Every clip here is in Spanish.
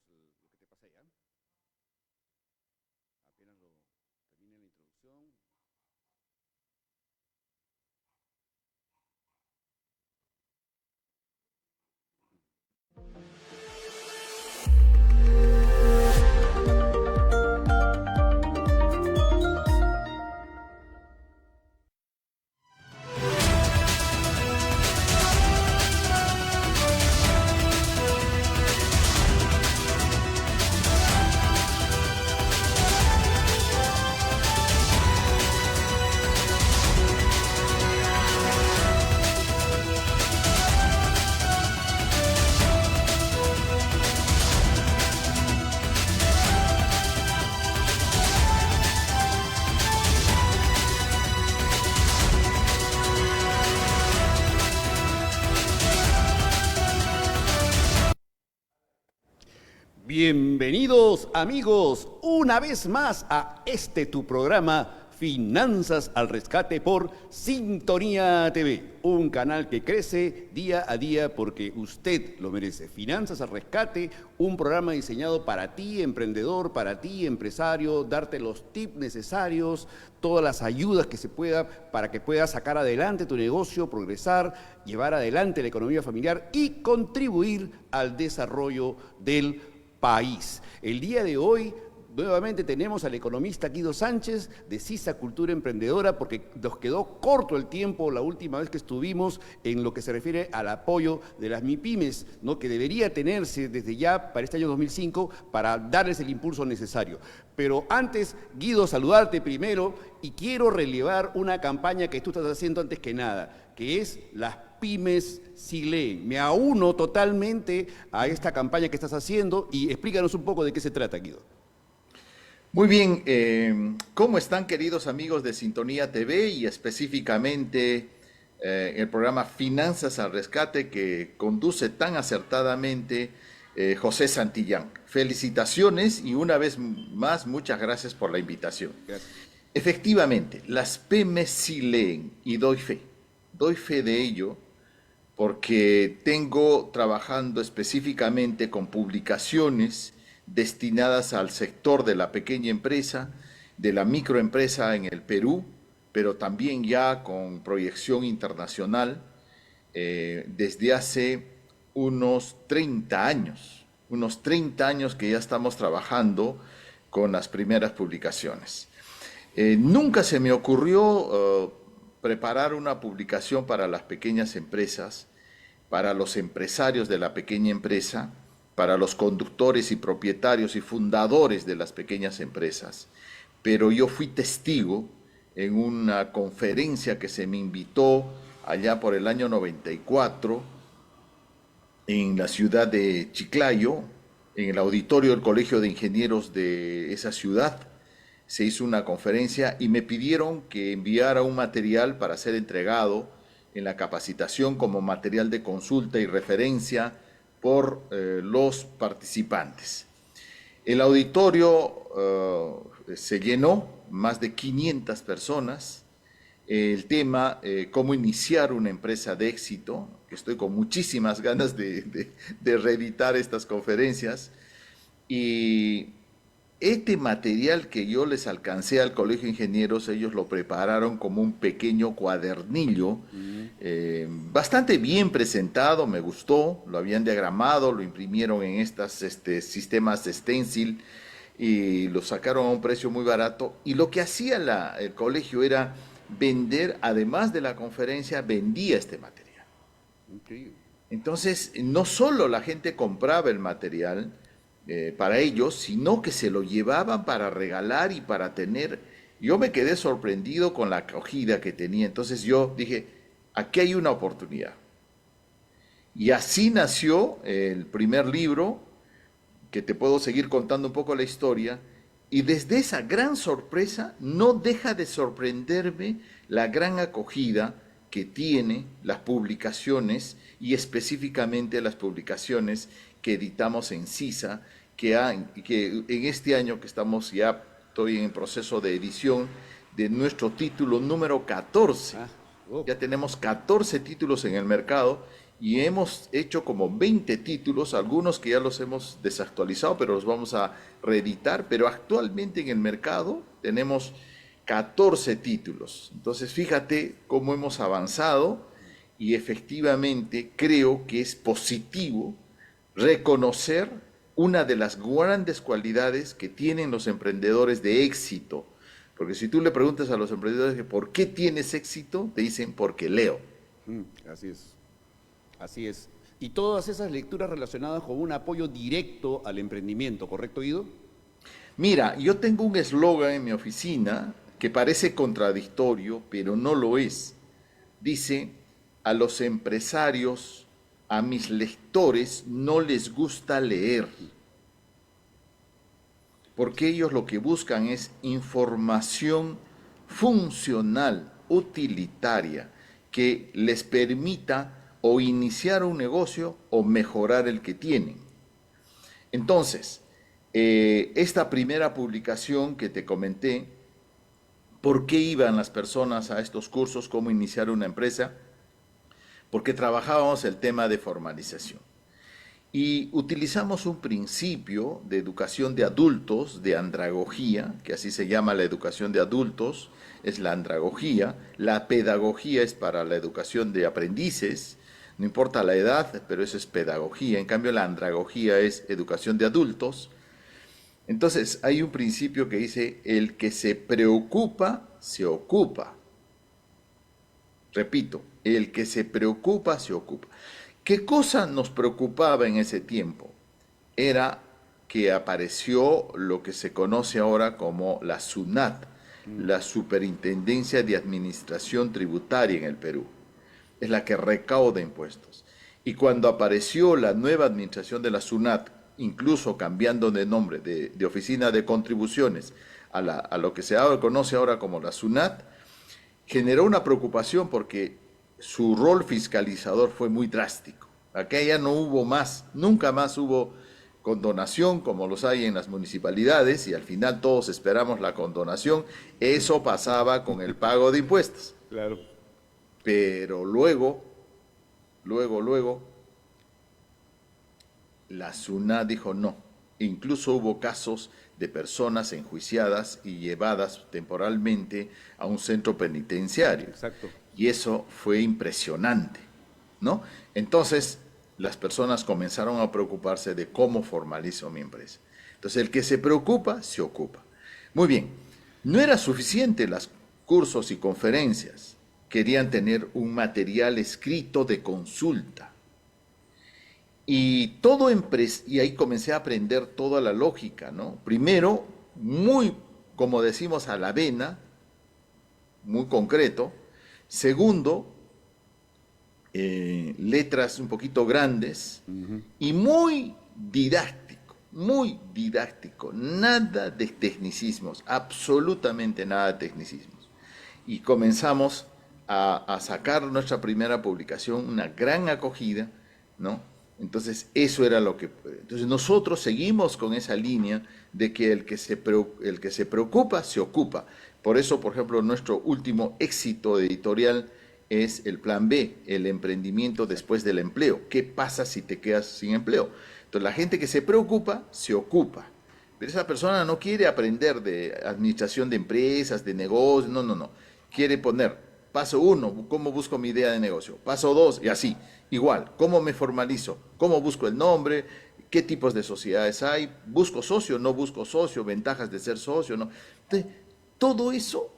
lo que te pasa allá. Apenas lo termine la introducción. Bienvenidos amigos una vez más a este tu programa Finanzas al Rescate por Sintonía TV, un canal que crece día a día porque usted lo merece. Finanzas al Rescate, un programa diseñado para ti emprendedor, para ti empresario, darte los tips necesarios, todas las ayudas que se pueda para que puedas sacar adelante tu negocio, progresar, llevar adelante la economía familiar y contribuir al desarrollo del país. El día de hoy nuevamente tenemos al economista Guido Sánchez de CISA Cultura Emprendedora, porque nos quedó corto el tiempo la última vez que estuvimos en lo que se refiere al apoyo de las MIPYMES, ¿no?, que debería tenerse desde ya para este año 2005 para darles el impulso necesario. Pero antes, Guido, saludarte primero y quiero relevar una campaña que tú estás haciendo antes que nada, que es las Pymes Sileen. Me auno totalmente a esta campaña que estás haciendo y explícanos un poco de qué se trata, Guido. Muy bien, ¿cómo están queridos amigos de Sintonía TV y específicamente el programa Finanzas al Rescate que conduce tan acertadamente José Santillán? Felicitaciones y una vez más muchas gracias por la invitación. Gracias. Efectivamente, las pymes sí leen y doy fe de ello porque tengo trabajando específicamente con publicaciones destinadas al sector de la pequeña empresa, de la microempresa en el Perú, pero también ya con proyección internacional desde hace unos 30 años que ya estamos trabajando con las primeras publicaciones. Nunca se me ocurrió preparar una publicación para las pequeñas empresas, para los empresarios de la pequeña empresa, para los conductores y propietarios y fundadores de las pequeñas empresas. Pero yo fui testigo en una conferencia que se me invitó allá por el año 94 en la ciudad de Chiclayo, en el auditorio del Colegio de Ingenieros de esa ciudad. Se hizo una conferencia y me pidieron que enviara un material para ser entregado en la capacitación como material de consulta y referencia por los participantes. El auditorio se llenó, más de 500 personas. El tema, cómo iniciar una empresa de éxito, que estoy con muchísimas ganas de reeditar estas conferencias. Y este material que yo les alcancé al Colegio de Ingenieros, ellos lo prepararon como un pequeño cuadernillo, bastante bien presentado, me gustó, lo habían diagramado, lo imprimieron en estos sistemas de stencil y lo sacaron a un precio muy barato. Y lo que hacía el colegio era vender, además de la conferencia, vendía este material. Increíble. Entonces, no solo la gente compraba el material, para ellos, sino que se lo llevaban para regalar y para tener. Yo me quedé sorprendido con la acogida que tenía. Entonces yo dije, aquí hay una oportunidad. Y así nació el primer libro, que te puedo seguir contando un poco la historia. Y desde esa gran sorpresa no deja de sorprenderme la gran acogida que tiene las publicaciones y específicamente las publicaciones que editamos en CISA, que en este año que estamos ya, estoy en proceso de edición de nuestro título número 14. Ya tenemos 14 títulos en el mercado y hemos hecho como 20 títulos, algunos que ya los hemos desactualizado, pero los vamos a reeditar, pero actualmente en el mercado tenemos 14 títulos. Entonces fíjate cómo hemos avanzado y efectivamente creo que es positivo reconocer una de las grandes cualidades que tienen los emprendedores de éxito. Porque si tú le preguntas a los emprendedores por qué tienes éxito, te dicen porque leo. Así es, así es. Y todas esas lecturas relacionadas con un apoyo directo al emprendimiento, ¿correcto, Guido? Mira, yo tengo un eslogan en mi oficina que parece contradictorio, pero no lo es. Dice, a los empresarios, a mis lectores no les gusta leer, porque ellos lo que buscan es información funcional, utilitaria, que les permita o iniciar un negocio o mejorar el que tienen. Entonces, esta primera publicación que te comenté, ¿por qué iban las personas a estos cursos? ¿Cómo iniciar una empresa? Porque trabajábamos el tema de formalización. Y utilizamos un principio de educación de adultos, de andragogía, que así se llama la educación de adultos, es la andragogía. La pedagogía es para la educación de aprendices, no importa la edad, pero eso es pedagogía. En cambio, la andragogía es educación de adultos. Entonces, hay un principio que dice, el que se preocupa, se ocupa. Repito, el que se preocupa, se ocupa. ¿Qué cosa nos preocupaba en ese tiempo? Era que apareció lo que se conoce ahora como la SUNAT, la Superintendencia de Administración Tributaria en el Perú. Es la que recauda impuestos. Y cuando apareció la nueva administración de la SUNAT, incluso cambiando de nombre de Oficina de Contribuciones a lo que se conoce ahora como la SUNAT, generó una preocupación porque su rol fiscalizador fue muy drástico. Acá ya no hubo más, nunca más hubo condonación como los hay en las municipalidades y al final todos esperamos la condonación. Eso pasaba con el pago de impuestos. Claro. Pero luego, la SUNAT dijo no. Incluso hubo casos de personas enjuiciadas y llevadas temporalmente a un centro penitenciario. Exacto. Y eso fue impresionante, ¿no? Entonces, las personas comenzaron a preocuparse de cómo formalizo mi empresa. Entonces, el que se preocupa, se ocupa. Muy bien, no era suficiente los cursos y conferencias. Querían tener un material escrito de consulta. Y y ahí comencé a aprender toda la lógica, ¿no? Primero, muy, como decimos, a la vena, muy concreto. Segundo, letras un poquito grandes y muy didáctico, nada de tecnicismos, absolutamente nada de tecnicismos. Y comenzamos a sacar nuestra primera publicación, una gran acogida, ¿no? Entonces, eso era lo que... Entonces, nosotros seguimos con esa línea de que el que se preocupa, se ocupa. Por eso, por ejemplo, nuestro último éxito editorial es el Plan B, el emprendimiento después del empleo. ¿Qué pasa si te quedas sin empleo? Entonces, la gente que se preocupa, se ocupa. Pero esa persona no quiere aprender de administración de empresas, de negocios, no. Quiere poner paso 1, ¿cómo busco mi idea de negocio? Paso 2, y así. Igual, ¿cómo me formalizo? ¿Cómo busco el nombre? ¿Qué tipos de sociedades hay? ¿Busco socio? ¿No busco socio? ¿Ventajas de ser socio? ¿No? Entonces, todo eso,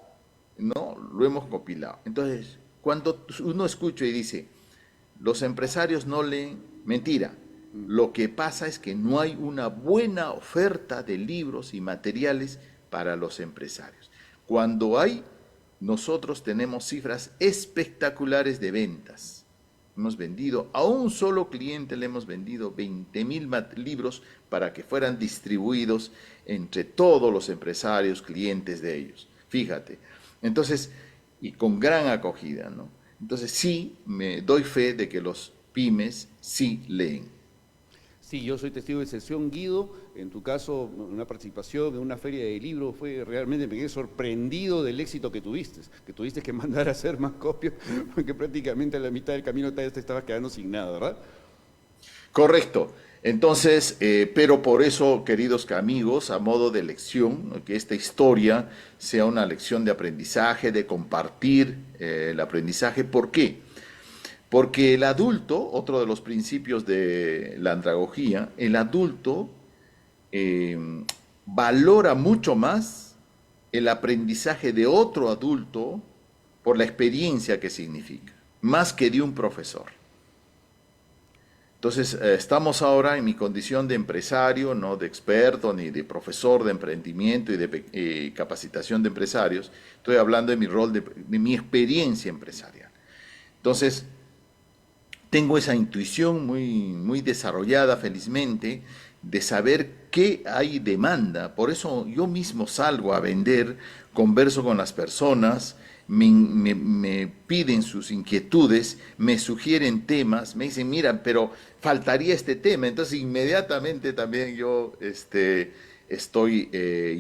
¿no? Lo hemos compilado. Entonces, cuando uno escucha y dice, los empresarios no leen, mentira. Lo que pasa es que no hay una buena oferta de libros y materiales para los empresarios. Cuando hay, nosotros tenemos cifras espectaculares de ventas. Hemos vendido, a un solo cliente le hemos vendido 20,000 libros para que fueran distribuidos entre todos los empresarios, clientes de ellos. Fíjate. Entonces, y con gran acogida, ¿no? Entonces sí, me doy fe de que los pymes sí leen. Sí, yo soy testigo de excepción, Guido. En tu caso, una participación en una feria de libros fue realmente, me quedé sorprendido del éxito que tuviste que mandar a hacer más copias, porque prácticamente a la mitad del camino te estabas quedando sin nada, ¿verdad? Correcto. Entonces, pero por eso, queridos amigos, a modo de lección, ¿no? Que esta historia sea una lección de aprendizaje, de compartir el aprendizaje. ¿Por qué? Porque el adulto, otro de los principios de la andragogía, el adulto eh, valora mucho más el aprendizaje de otro adulto por la experiencia que significa, más que de un profesor. Entonces, estamos ahora en mi condición de empresario, no de experto ni de profesor de emprendimiento y de capacitación de empresarios. Estoy hablando de mi rol, de mi experiencia empresarial. Entonces, tengo esa intuición muy desarrollada, felizmente, de saber qué hay demanda. Por eso yo mismo salgo a vender, converso con las personas, me piden sus inquietudes, me sugieren temas, me dicen, mira, pero faltaría este tema. Entonces inmediatamente también yo estoy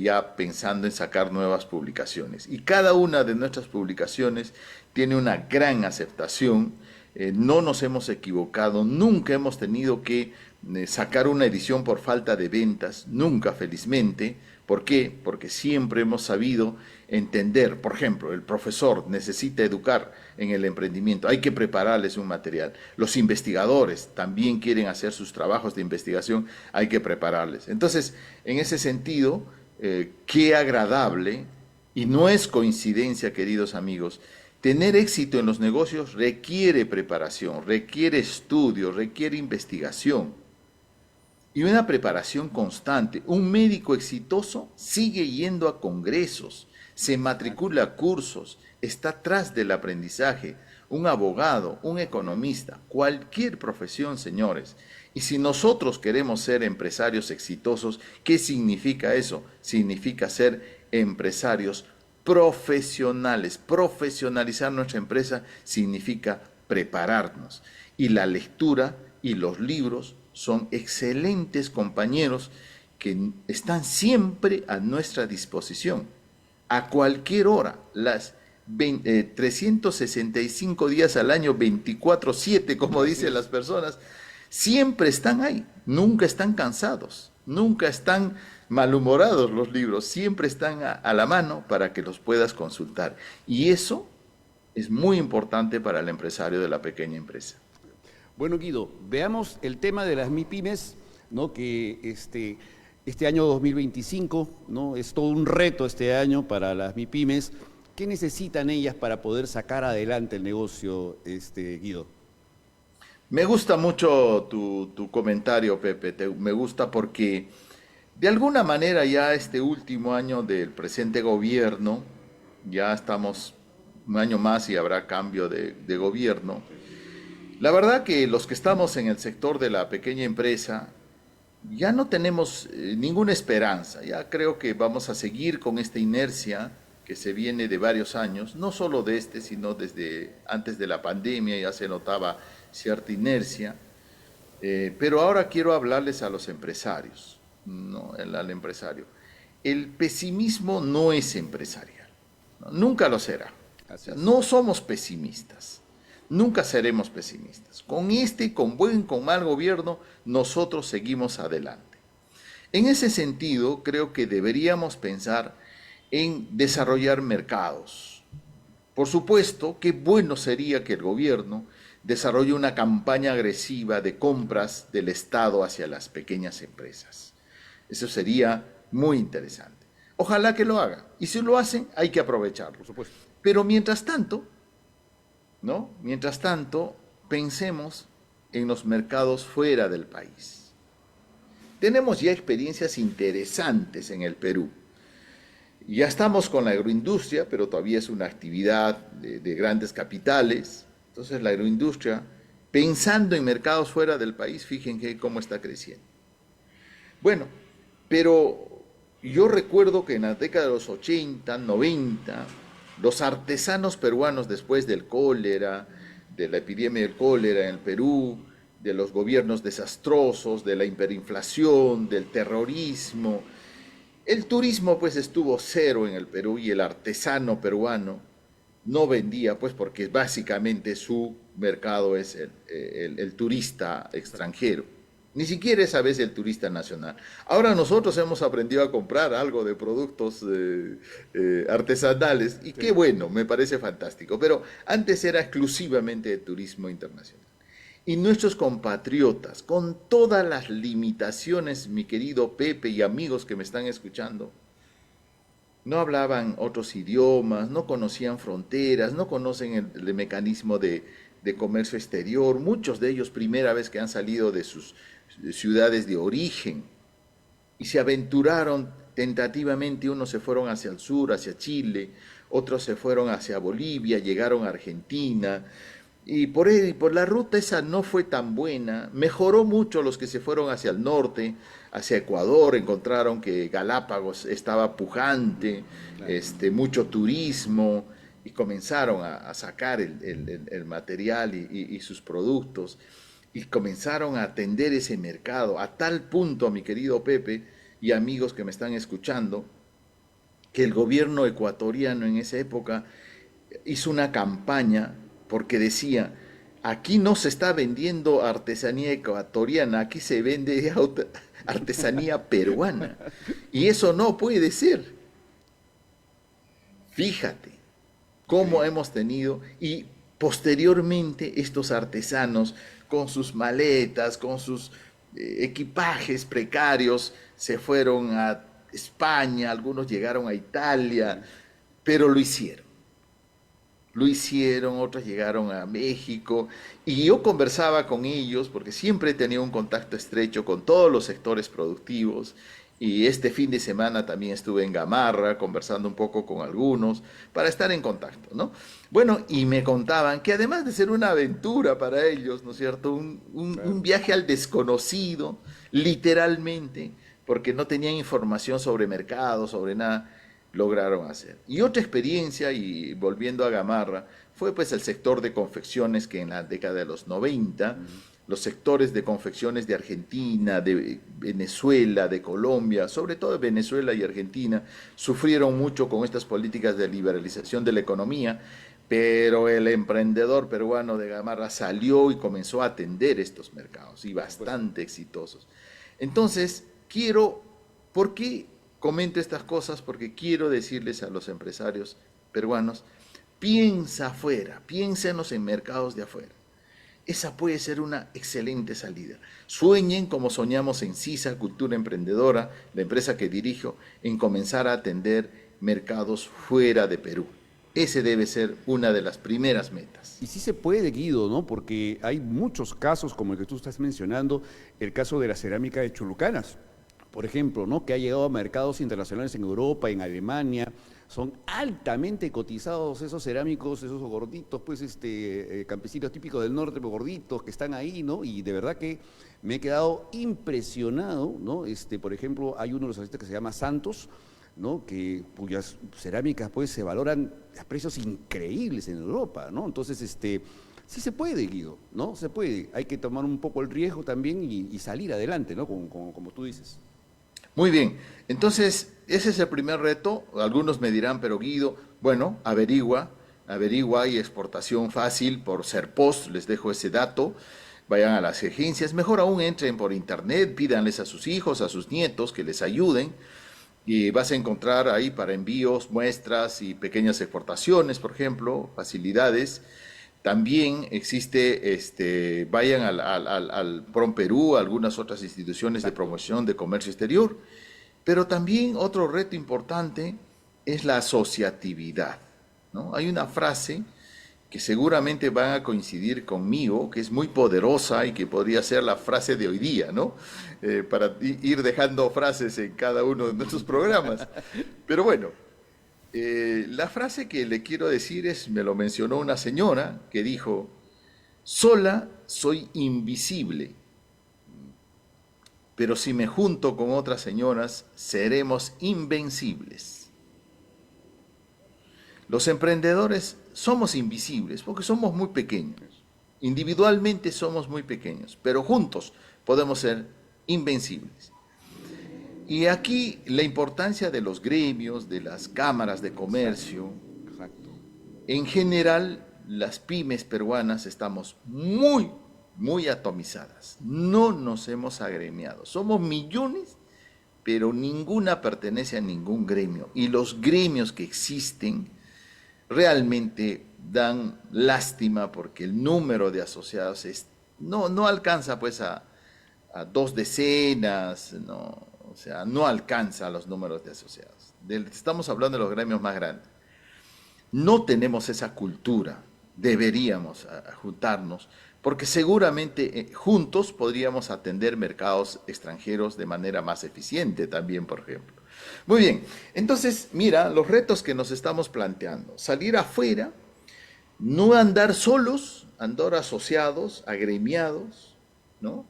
ya pensando en sacar nuevas publicaciones. Y cada una de nuestras publicaciones tiene una gran aceptación. No nos hemos equivocado, nunca hemos tenido que sacar una edición por falta de ventas, nunca, felizmente. ¿Por qué? Porque siempre hemos sabido entender. Por ejemplo, el profesor necesita educar en el emprendimiento, hay que prepararles un material. Los investigadores también quieren hacer sus trabajos de investigación, hay que prepararles. Entonces, en ese sentido, qué agradable, y no es coincidencia, queridos amigos. Tener éxito en los negocios requiere preparación, requiere estudio, requiere investigación y una preparación constante. Un médico exitoso sigue yendo a congresos, se matricula a cursos, está atrás del aprendizaje. Un abogado, un economista, cualquier profesión, señores. Y si nosotros queremos ser empresarios exitosos, ¿qué significa eso? Significa ser empresarios profesionales. Profesionalizar nuestra empresa significa prepararnos. Y la lectura y los libros son excelentes compañeros que están siempre a nuestra disposición, a cualquier hora, las 365 días al año, 24/7, como dicen las personas, siempre están ahí, nunca están cansados, nunca están malhumorados los libros, siempre están a la mano para que los puedas consultar. Y eso es muy importante para el empresario de la pequeña empresa. Bueno, Guido, veamos el tema de las MIPYMES, ¿no? Que este año 2025, ¿no? Es todo un reto este año para las MIPYMES. ¿Qué necesitan ellas para poder sacar adelante el negocio, Guido? Me gusta mucho tu comentario, Pepe. Me gusta porque de alguna manera ya este último año del presente gobierno, ya estamos un año más y habrá cambio de gobierno. La verdad que los que estamos en el sector de la pequeña empresa ya no tenemos ninguna esperanza. Ya creo que vamos a seguir con esta inercia que se viene de varios años, no solo de sino desde antes de la pandemia ya se notaba cierta inercia. Pero ahora quiero hablarles a los empresarios, ¿no? Al empresario. El pesimismo no es empresarial, ¿no? Nunca lo será. O sea, no somos pesimistas. Nunca seremos pesimistas. Con con buen, con mal gobierno, nosotros seguimos adelante. En ese sentido, creo que deberíamos pensar en desarrollar mercados. Por supuesto, qué bueno sería que el gobierno desarrolle una campaña agresiva de compras del Estado hacia las pequeñas empresas. Eso sería muy interesante. Ojalá que lo haga. Y si lo hacen, hay que aprovecharlo. Por supuesto. Pero mientras tanto, ¿no? Mientras tanto, pensemos en los mercados fuera del país. Tenemos ya experiencias interesantes en el Perú. Ya estamos con la agroindustria, pero todavía es una actividad de grandes capitales. Entonces la agroindustria, pensando en mercados fuera del país, fíjense cómo está creciendo. Bueno, pero yo recuerdo que en la década de los 80, 90, los artesanos peruanos, después del cólera, de la epidemia del cólera en el Perú, de los gobiernos desastrosos, de la hiperinflación, del terrorismo. El turismo pues estuvo cero en el Perú y el artesano peruano no vendía pues porque básicamente su mercado es el turista extranjero. Ni siquiera es a veces el turista nacional. Ahora nosotros hemos aprendido a comprar algo de productos artesanales y qué Sí. bueno, me parece fantástico. Pero antes era exclusivamente de turismo internacional. Y nuestros compatriotas, con todas las limitaciones, mi querido Pepe y amigos que me están escuchando, no hablaban otros idiomas, no conocían fronteras, no conocen el mecanismo de comercio exterior, muchos de ellos primera vez que han salido de sus ciudades de origen y se aventuraron tentativamente, unos se fueron hacia el sur, hacia Chile, otros se fueron hacia Bolivia, llegaron a Argentina, y por la ruta esa no fue tan buena, mejoró mucho los que se fueron hacia el norte, hacia Ecuador, encontraron que Galápagos estaba pujante, Claro. mucho turismo, y comenzaron a sacar el material y sus productos, y comenzaron a atender ese mercado, a tal punto, mi querido Pepe y amigos que me están escuchando, que el gobierno ecuatoriano en esa época hizo una campaña porque decía, aquí no se está vendiendo artesanía ecuatoriana, aquí se vende artesanía peruana. Y eso no puede ser. Fíjate cómo Increíble. hemos tenido y posteriormente estos artesanos con sus maletas, con sus equipajes precarios, se fueron a España, algunos llegaron a Italia, Sí. pero lo hicieron. Lo hicieron, otros llegaron a México y yo conversaba con ellos porque siempre he tenido un contacto estrecho con todos los sectores productivos y este fin de semana también estuve en Gamarra conversando un poco con algunos para estar en contacto, ¿no? Bueno, y me contaban que además de ser una aventura para ellos, ¿no es cierto? Un Claro. viaje al desconocido, literalmente, porque no tenían información sobre mercado, sobre nada lograron hacer. Y otra experiencia, y volviendo a Gamarra, fue pues el sector de confecciones que en la década de los 90 Ujú. los sectores de confecciones de Argentina, de Venezuela, de Colombia, sobre todo de Venezuela y Argentina, sufrieron mucho con estas políticas de liberalización de la economía, pero el emprendedor peruano de Gamarra salió y comenzó a atender estos mercados, y Por supuesto. bastante exitosos. Entonces, ¿por qué comento estas cosas? Porque quiero decirles a los empresarios peruanos, piensa afuera, piénsenos en mercados de afuera. Esa puede ser una excelente salida. Sueñen como soñamos en CISA, Cultura Emprendedora, la empresa que dirijo, en comenzar a atender mercados fuera de Perú. Ese debe ser una de las primeras metas. Y sí se puede, Guido, ¿no? Porque hay muchos casos, como el que tú estás mencionando, el caso de la cerámica de Chulucanas, por ejemplo, ¿no? Que ha llegado a mercados internacionales en Europa, en Alemania. Son altamente cotizados esos cerámicos, esos gorditos, pues, campesinos típicos del norte, pues, gorditos, que están ahí, ¿no? Y de verdad que me he quedado impresionado, ¿no? Por ejemplo, hay uno de los artistas que se llama Santos, ¿no? Cuyas cerámicas pues se valoran a precios increíbles en Europa, ¿no? Entonces, sí se puede, Guido, ¿no? Se puede. Hay que tomar un poco el riesgo también y salir adelante, ¿no? Como tú dices. Muy bien, entonces ese es el primer reto. Algunos me dirán, pero Guido, bueno, averigua, hay exportación fácil por Serpost, les dejo ese dato. Vayan a las agencias, mejor aún entren por internet, pídanles a sus hijos, a sus nietos que les ayuden y vas a encontrar ahí para envíos, muestras y pequeñas exportaciones, por ejemplo, facilidades. También existe, vayan al PROM Perú, a algunas otras instituciones de Exacto. promoción de comercio exterior, pero también otro reto importante es la asociatividad, ¿no? Hay una frase que seguramente van a coincidir conmigo, que es muy poderosa y que podría ser la frase de hoy día, ¿no? Para ir dejando frases en cada uno de nuestros programas. Pero bueno, la frase que le quiero decir es, me lo mencionó una señora que dijo, sola soy invisible, pero si me junto con otras señoras, seremos invencibles. Los emprendedores somos invisibles porque somos muy pequeños. Individualmente somos muy pequeños, pero juntos podemos ser invencibles. Y aquí la importancia de los gremios, de las cámaras de comercio. Exacto. En general, las pymes peruanas estamos muy, muy atomizadas. No nos hemos agremiado. Somos millones, pero ninguna pertenece a ningún gremio. Y los gremios que existen realmente dan lástima porque el número de asociados no alcanza pues a 2 decenas, no, o sea, no alcanza a los números de asociados. Estamos hablando de los gremios más grandes. No tenemos esa cultura, deberíamos juntarnos, porque seguramente juntos podríamos atender mercados extranjeros de manera más eficiente también, por ejemplo. Muy bien, entonces mira los retos que nos estamos planteando. Salir afuera, no andar solos, andar asociados, agremiados, ¿no?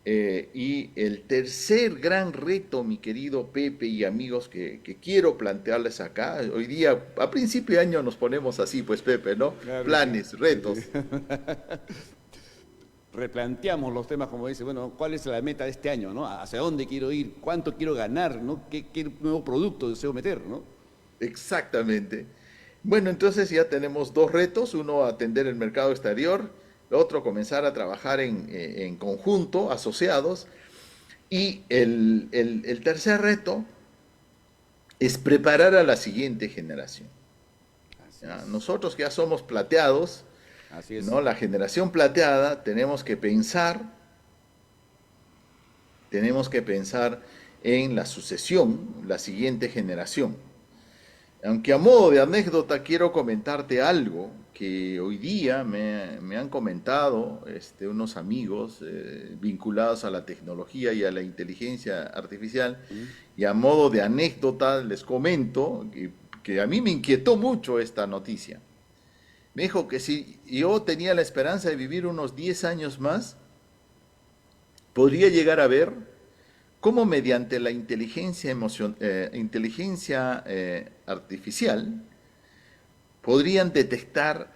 Y el tercer gran reto, mi querido Pepe y amigos, que quiero plantearles acá, hoy día, a principio de año nos ponemos así, pues Pepe, ¿no? Claro que sí. Planes, retos. Sí. Replanteamos los temas, como dice, bueno, ¿cuál es la meta de este año, no? ¿Hacia dónde quiero ir? ¿Cuánto quiero ganar? ¿No? ¿Qué nuevo producto deseo meter, no? Exactamente. Bueno, entonces ya tenemos 2 retos, uno atender el mercado exterior, el otro comenzar a trabajar en conjunto, asociados, y el tercer reto es preparar a la siguiente generación. Así ¿Ya? es. Nosotros que ya somos plateados, Así es. ¿no? La generación plateada, tenemos que pensar en la sucesión, la siguiente generación. Aunque a modo de anécdota quiero comentarte algo que hoy día me han comentado unos amigos vinculados a la tecnología y a la inteligencia artificial, ¿Mm? y a modo de anécdota les comento que a mí me inquietó mucho esta noticia. Me dijo que si yo tenía la esperanza de vivir unos 10 años más, podría llegar a ver cómo mediante la inteligencia artificial podrían detectar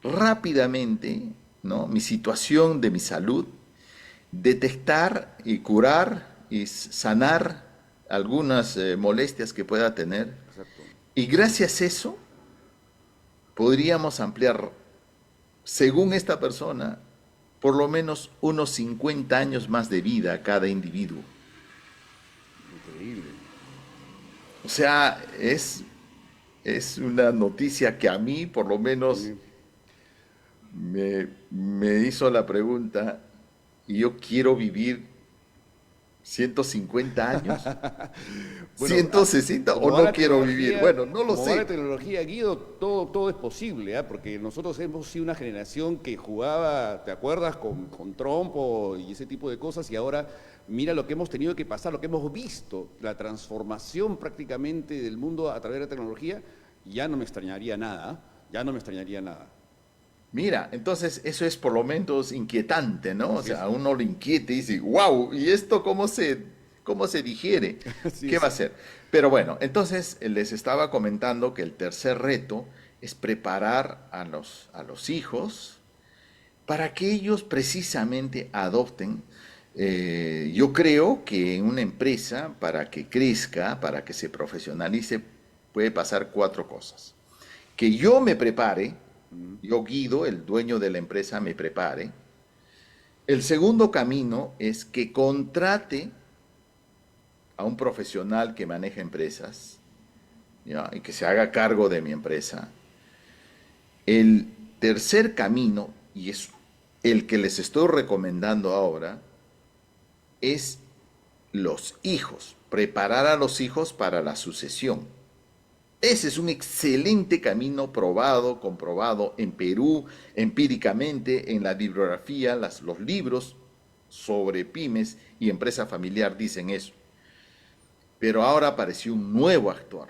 rápidamente, ¿no? Mi situación de mi salud, detectar y curar y sanar algunas molestias que pueda tener. Exacto. Y gracias a eso podríamos ampliar, según esta persona, por lo menos unos 50 años más de vida a cada individuo. Increíble. O sea, es una noticia que a mí, por lo menos, Sí. me hizo la pregunta, ¿y yo quiero vivir 150 años? Bueno, ¿160 o como va no la quiero vivir? tecnología, Bueno, no lo como va la sé. tecnología, Guido, todo es posible, ¿ah? Porque nosotros hemos sido una generación que jugaba, ¿te acuerdas? Con trompo y ese tipo de cosas, y ahora mira lo que hemos tenido que pasar, lo que hemos visto, la transformación prácticamente del mundo a través de la tecnología, ya no me extrañaría nada, ¿ah? Ya no me extrañaría nada. Mira, entonces eso es por lo menos inquietante, ¿no? O Así sea, es, a uno le inquieta y dice, wow, ¿y esto cómo se digiere? así ¿Qué va a es. ser? Pero bueno, entonces les estaba comentando que el tercer reto es preparar a los hijos para que ellos precisamente adopten. Yo creo que en una empresa, para que crezca, para que se profesionalice, puede pasar 4 cosas. Que yo me prepare, Mm. yo Guido, el dueño de la empresa, me prepare. El segundo camino es que contrate a un profesional que maneja empresas, ¿ya? Y que se haga cargo de mi empresa. El tercer camino, y es el que les estoy recomendando ahora, es los hijos, preparar a los hijos para la sucesión. Ese es un excelente camino probado, comprobado en Perú, empíricamente, en la bibliografía, los libros sobre pymes y empresa familiar dicen eso. Pero ahora apareció un nuevo actor,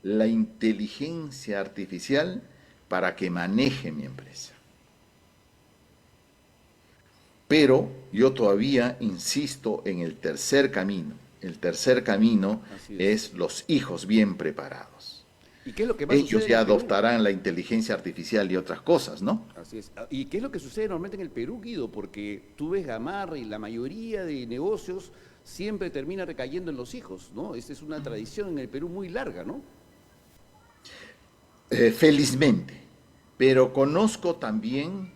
la inteligencia artificial para que maneje mi empresa. Pero yo todavía insisto en el tercer camino. El tercer camino Así es. es los hijos bien preparados. ¿Y qué es lo que más Ellos sucede ya en el Perú? adoptarán la inteligencia artificial y otras cosas, ¿no? Así es. ¿Y qué es lo que sucede normalmente en el Perú, Guido? Porque tú ves Gamarra y la mayoría de negocios siempre termina recayendo en los hijos, ¿no? Esta es una tradición en el Perú muy larga, ¿no? Felizmente, pero conozco también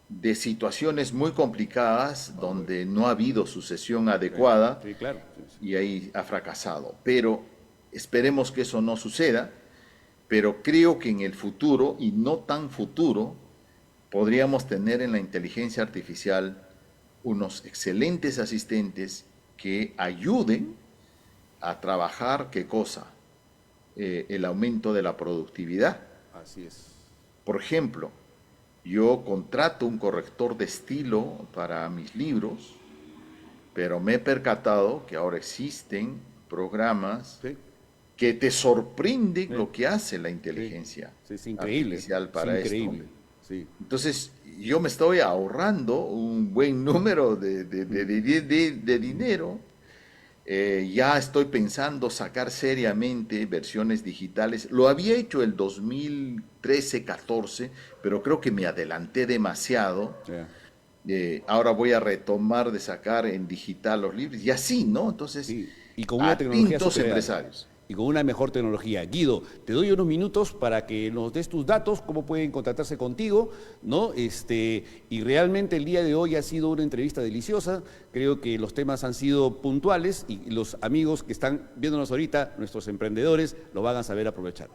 de situaciones muy complicadas donde no ha habido sucesión Sí, adecuada sí, claro. Sí, sí. y ahí ha fracasado. Pero esperemos que eso no suceda, pero creo que en el futuro, y no tan futuro, podríamos tener en la inteligencia artificial unos excelentes asistentes que ayuden a trabajar, ¿qué cosa? El aumento de la productividad. Así es. Por ejemplo, yo contrato un corrector de estilo para mis libros, pero me he percatado que ahora existen programas Sí, que te sorprenden sí, lo que hace la sí. inteligencia Sí, es increíble. artificial Es para esto. increíble. Sí. Entonces, yo me estoy ahorrando un buen número de dinero. Ya estoy pensando sacar seriamente versiones digitales. Lo había hecho el 2013-14, pero creo que me adelanté demasiado. Ya. Ahora voy a retomar de sacar en digital los libros y así, ¿no? Entonces, Sí, y con una tecnología atentos superior. empresarios. Y con una mejor tecnología. Guido, te doy unos minutos para que nos des tus datos, cómo pueden contactarse contigo, ¿no? Y realmente el día de hoy ha sido una entrevista deliciosa. Creo que los temas han sido puntuales y los amigos que están viéndonos ahorita, nuestros emprendedores, lo van a saber aprovechar.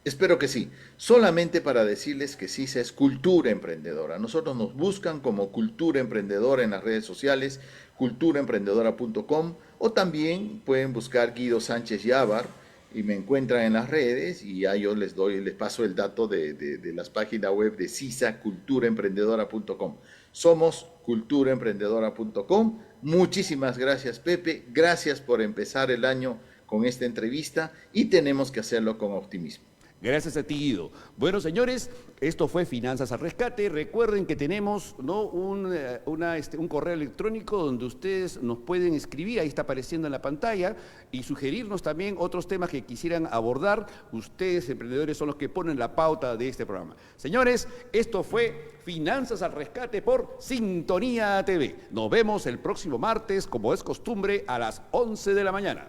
Espero que sí. Solamente para decirles que CISA es cultura emprendedora. Nosotros nos buscan como cultura emprendedora en las redes sociales, culturaemprendedora.com, o también pueden buscar Guido Sánchez Yávar y me encuentran en las redes y ya yo les paso el dato de las páginas web de CISA, culturaemprendedora.com. Somos culturaemprendedora.com. Muchísimas gracias, Pepe. Gracias por empezar el año con esta entrevista y tenemos que hacerlo con optimismo. Gracias a ti, Guido. Bueno, señores, esto fue Finanzas al Rescate. Recuerden que tenemos, ¿no?, un correo electrónico donde ustedes nos pueden escribir, ahí está apareciendo en la pantalla, y sugerirnos también otros temas que quisieran abordar. Ustedes, emprendedores, son los que ponen la pauta de este programa. Señores, esto fue Finanzas al Rescate por Sintonía TV. Nos vemos el próximo martes, como es costumbre, a las 11 de la mañana.